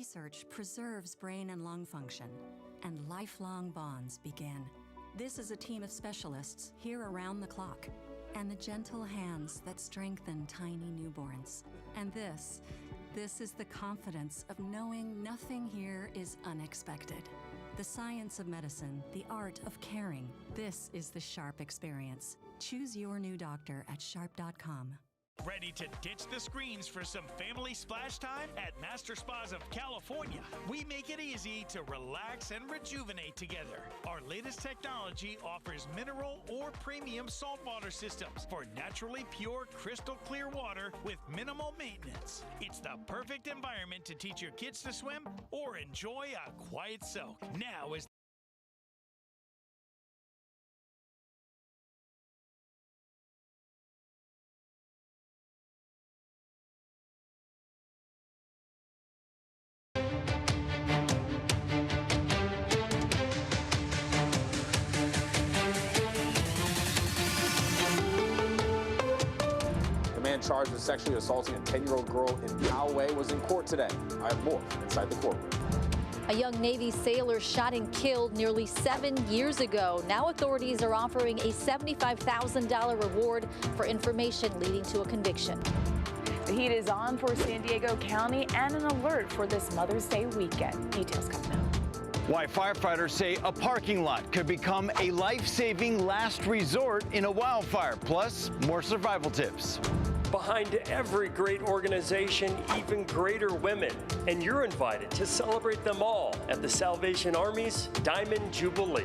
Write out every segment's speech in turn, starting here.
Research preserves brain and lung function, and lifelong bonds begin. This is a team of specialists here around the clock, and the gentle hands that strengthen tiny newborns. And this is the confidence of knowing nothing here is unexpected. The science of medicine, the art of caring. This is the Sharp experience. Choose your new doctor at sharp.com. Ready to ditch the screens for some family splash time? At Master Spas of California, we make it easy to relax and rejuvenate together. Our latest technology offers mineral or premium saltwater systems for naturally pure, crystal clear water with minimal maintenance. It's the perfect environment to teach your kids to swim or enjoy a quiet soak. Now is charged with sexually assaulting a 10-year-old girl in Poway was in court today. I have more inside the courtroom. A young Navy sailor shot and killed nearly 7 years ago. Now authorities are offering a $75,000 reward for information leading to a conviction. The heat is on for San Diego County and an alert for this Mother's Day weekend. Details coming up. Why firefighters say a parking lot could become a life-saving last resort in a wildfire. Plus, more survival tips. Behind every great organization, even greater women. And you're invited to celebrate them all at the Salvation Army's Diamond Jubilee.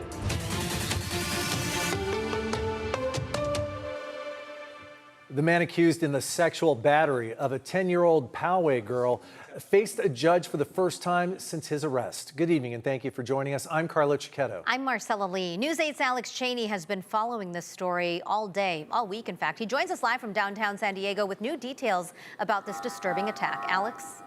The man accused in the sexual battery of a 10-year-old Poway girl faced a judge for the first time since his arrest. Good evening and thank you for joining us. I'm Carla Chiquetto. I'm Marcella Lee. News 8's Alex Cheney has been following this story all day, all week in fact. He joins us live from downtown San Diego with new details about this disturbing attack. Alex?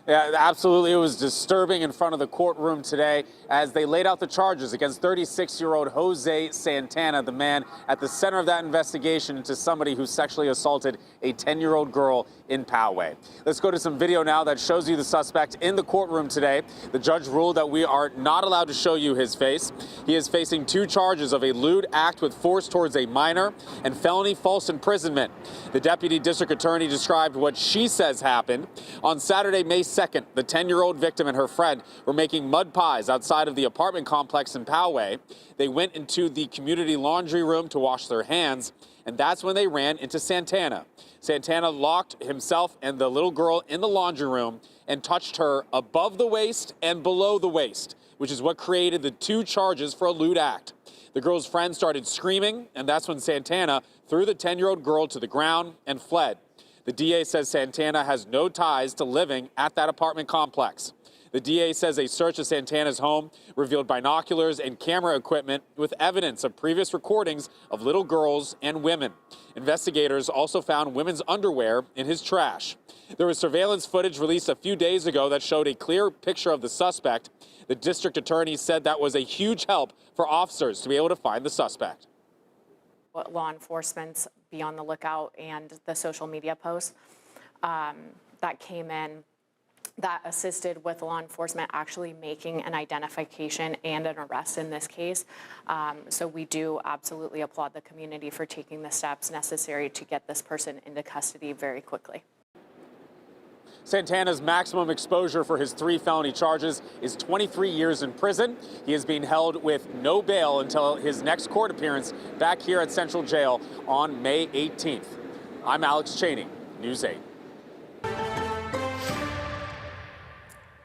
Yeah, absolutely. It was disturbing in front of the courtroom today as they laid out the charges against 36-year-old Jose Santana, the man at the center of that investigation into somebody who sexually assaulted a 10-year-old girl in Poway. Let's go to some video now that shows you the suspect in the courtroom today. The judge ruled that we are not allowed to show you his face. He is facing 2 charges of a lewd act with force towards a minor and felony false imprisonment. The deputy district attorney described what she says happened. On Saturday, May 2nd, the 10-year-old victim and her friend were making mud pies outside of the apartment complex in Poway. They went into the community laundry room to wash their hands, and that's when they ran into Santana. Santana locked himself and the little girl in the laundry room and touched her above the waist and below the waist, which is what created the 2 charges for a lewd act. The girl's friend started screaming, and that's when Santana threw the 10-year-old girl to the ground and fled. The DA says Santana has no ties to living at that apartment complex. The DA says a search of Santana's home revealed binoculars and camera equipment with evidence of previous recordings of little girls and women. Investigators also found women's underwear in his trash. There was surveillance footage released a few days ago that showed a clear picture of the suspect. The district attorney said that was a huge help for officers to be able to find the suspect. Law enforcement's be on the lookout and the social media posts that came in that assisted with law enforcement actually making an identification and an arrest in this case. So we do absolutely applaud the community for taking the steps necessary to get this person into custody very quickly. Santana's maximum exposure for his 3 felony charges is 23 years in prison. He is being held with no bail until his next court appearance back here at Central Jail on May 18th. I'm Alex Cheney, News 8.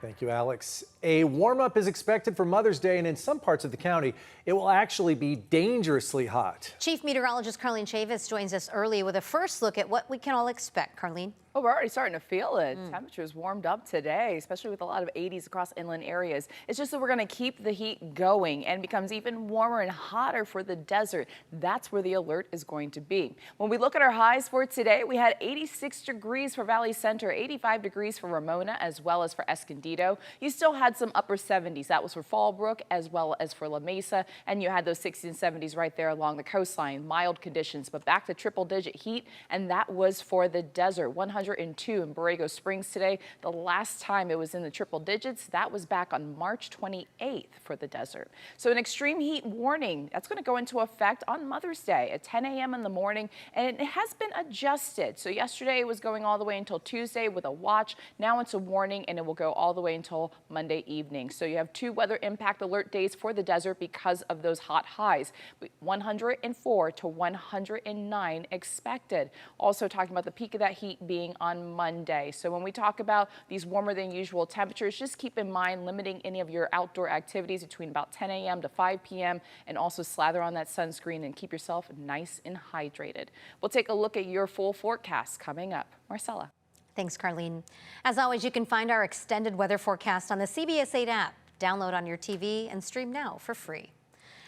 Thank you, Alex. A warm-up is expected for Mother's Day, and in some parts of the county, it will actually be dangerously hot. Chief Meteorologist Carlene Chavis joins us early with a first look at what we can all expect. Carlene? Oh, we're already starting to feel it. Temperatures warmed up today, especially with a lot of 80s across inland areas. It's just that we're going to keep the heat going and becomes even warmer and hotter for the desert. That's where the alert is going to be. When we look at our highs for today, we had 86 degrees for Valley Center, 85 degrees for Ramona, as well as for Escondido. You still had some upper 70s. That was for Fallbrook as well as for La Mesa. And you had those 60s and 70s right there along the coastline. Mild conditions, but back to triple-digit heat. And that was for the desert. 100 102 in Borrego Springs today. The last time it was in the triple digits, that was back on March 28th for the desert. So an extreme heat warning, that's going to go into effect on Mother's Day at 10 a.m. in the morning, and it has been adjusted. So yesterday it was going all the way until Tuesday with a watch. Now it's a warning, and it will go all the way until Monday evening. So you have 2 weather impact alert days for the desert because of those hot highs. 104 to 109 expected. Also talking about the peak of that heat being on Monday. So when we talk about these warmer than usual temperatures, just keep in mind limiting any of your outdoor activities between about 10 a.m. to 5 p.m. and also slather on that sunscreen and keep yourself nice and hydrated. We'll take a look at your full forecast coming up. Marcella. Thanks, Carlene. As always, you can find our extended weather forecast on the CBS 8 app. Download on your TV and stream now for free.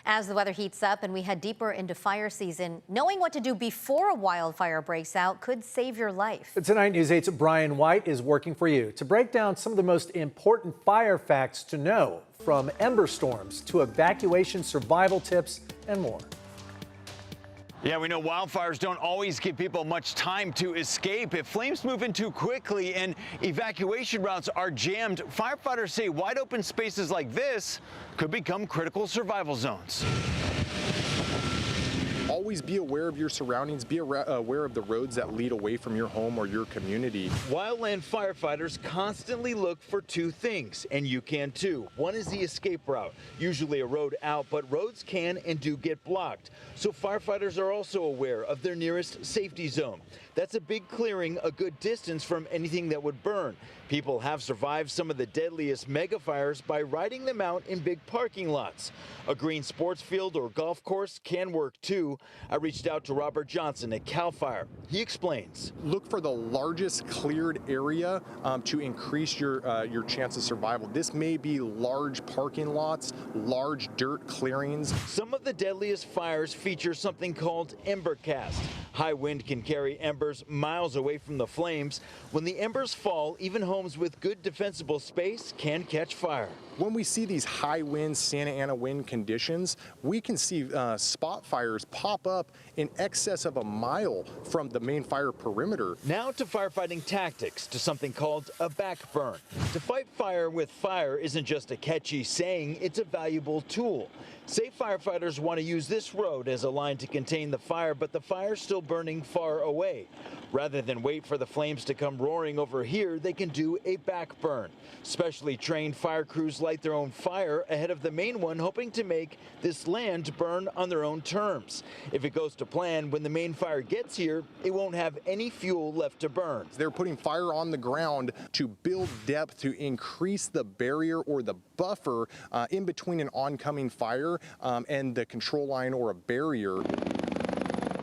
As the weather heats up and we head deeper into fire season, knowing what to do before a wildfire breaks out could save your life. Tonight, News 8's Brian White is working for you to break down some of the most important fire facts to know, from ember storms to evacuation survival tips and more. Yeah, we know wildfires don't always give people much time to escape. If flames move in too quickly and evacuation routes are jammed, firefighters say wide open spaces like this could become critical survival zones. Always be aware of your surroundings, be aware of the roads that lead away from your home or your community. Wildland firefighters constantly look for 2 things, and you can too. One is the escape route, usually a road out, but roads can and do get blocked. So firefighters are also aware of their nearest safety zone. That's a big clearing a good distance from anything that would burn. People have survived some of the deadliest mega fires by riding them out in big parking lots. A green sports field or golf course can work too. I reached out to Robert Johnson at CAL FIRE. He explains. Look for the largest cleared area to increase your chance of survival. This may be large parking lots, large dirt clearings. Some of the deadliest fires feature something called ember cast. High wind can carry embers miles away from the flames. When the embers fall, even homes with good defensible space can catch fire. When we see these high wind, Santa Ana wind conditions, we can see spot fires pop up in excess of a mile from the main fire perimeter. Now to firefighting tactics, to something called a backburn. To fight fire with fire isn't just a catchy saying, it's a valuable tool. Say firefighters want to use this road as a line to contain the fire, but the fire's still burning far away. Rather than wait for the flames to come roaring over here, they can do a backburn. Specially trained fire crews light their own fire ahead of the main one, hoping to make this land burn on their own terms. If it goes to plan, when the main fire gets here, it won't have any fuel left to burn. They're putting fire on the ground to build depth, to increase the barrier or the buffer in between an oncoming fire and the control line or a barrier.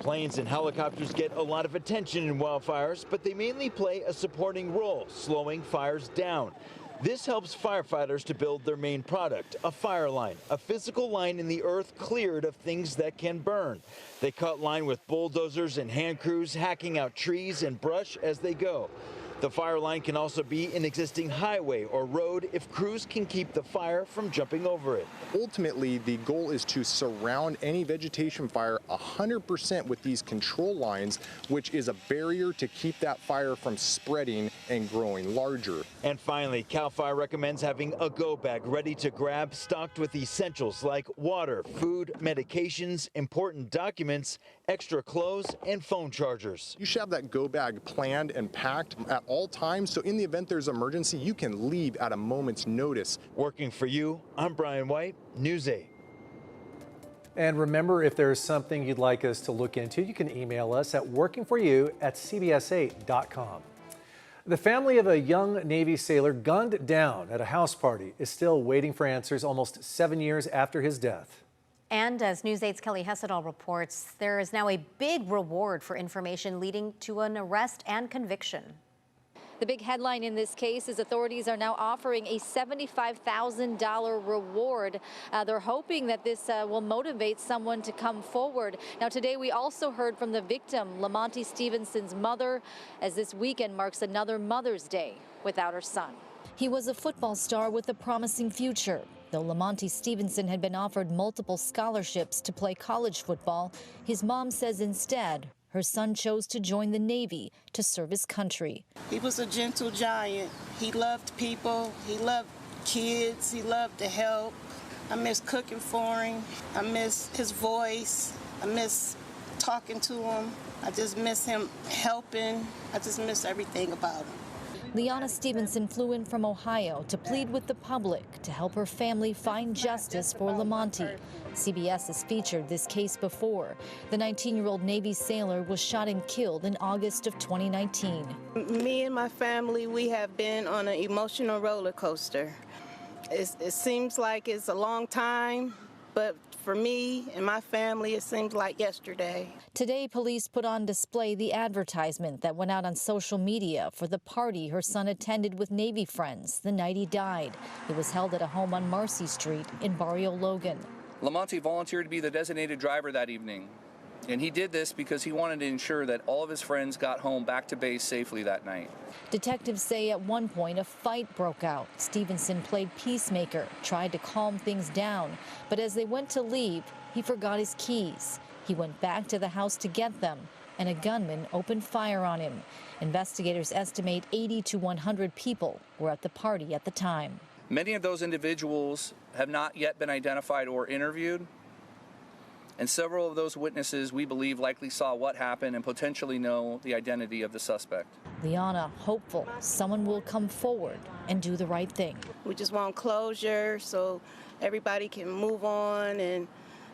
Planes and helicopters get a lot of attention in wildfires, but they mainly play a supporting role, slowing fires down. This helps firefighters to build their main product, a fire line, a physical line in the earth cleared of things that can burn. They cut line with bulldozers and hand crews, hacking out trees and brush as they go. The fire line can also be an existing highway or road if crews can keep the fire from jumping over it. Ultimately, the goal is to surround any vegetation fire 100% with these control lines, which is a barrier to keep that fire from spreading and growing larger. And finally, CAL FIRE recommends having a go bag ready to grab, stocked with essentials like water, food, medications, important documents, extra clothes, and phone chargers. You should have that go bag planned and packed at all times, so in the event there's an emergency, you can leave at a moment's notice. Working for you, I'm Brian White, News 8. And remember, if there's something you'd like us to look into, you can email us at workingforyou@cbs8.com. The family of a young Navy sailor gunned down at a house party is still waiting for answers almost 7 years after his death. And as News 8's Kelly Hessedal reports, there is now a big reward for information leading to an arrest and conviction. The big headline in this case is authorities are now offering a $75,000 reward. They're hoping that this will motivate someone to come forward. Now, today we also heard from the victim, Lamonte Stevenson's mother, as this weekend marks another Mother's Day without her son. He was a football star with a promising future. Though Lamonte Stevenson had been offered multiple scholarships to play college football, his mom says instead Her son chose to join the Navy to serve his country. He was a gentle giant. He loved people. He loved kids. He loved to help. I miss cooking for him. I miss his voice. I miss talking to him. I just miss him helping. I just miss everything about him. Leanna Stevenson flew in from Ohio to plead with the public to help her family find justice for Lamonte. CBS has featured this case before. The 19-year-old Navy sailor was shot and killed in August of 2019. Me and my family, we have been on an emotional roller coaster. It seems like it's a long time, but for me and my family, it seems like yesterday. Today, police put on display the advertisement that went out on social media for the party her son attended with Navy friends the night he died. It was held at a home on Marcy Street in Barrio Logan. Lamonte volunteered to be the designated driver that evening, and he did this because he wanted to ensure that all of his friends got home back to base safely that night. Detectives say at one point a fight broke out. Stevenson played peacemaker, tried to calm things down, but as they went to leave, he forgot his keys. He went back to the house to get them, and a gunman opened fire on him. Investigators estimate 80 to 100 people were at the party at the time. Many of those individuals have not yet been identified or interviewed, and several of those witnesses, we believe, likely saw what happened and potentially know the identity of the suspect. Liana hopeful someone will come forward and do the right thing. We just want closure so everybody can move on and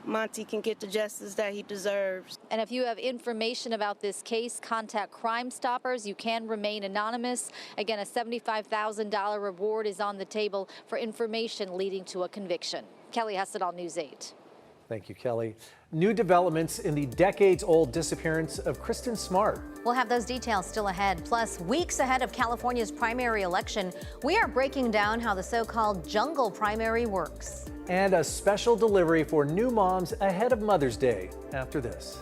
Monty can get the justice that he deserves. And if you have information about this case, contact Crime Stoppers. You can remain anonymous. Again, a $75,000 reward is on the table for information leading to a conviction. Kelly Hessedal, News 8. Thank you, Kelly. New developments in the decades-old disappearance of Kristen Smart. We'll have those details still ahead. Plus, weeks ahead of California's primary election, we are breaking down how the so-called jungle primary works. And a special delivery for new moms ahead of Mother's Day after this.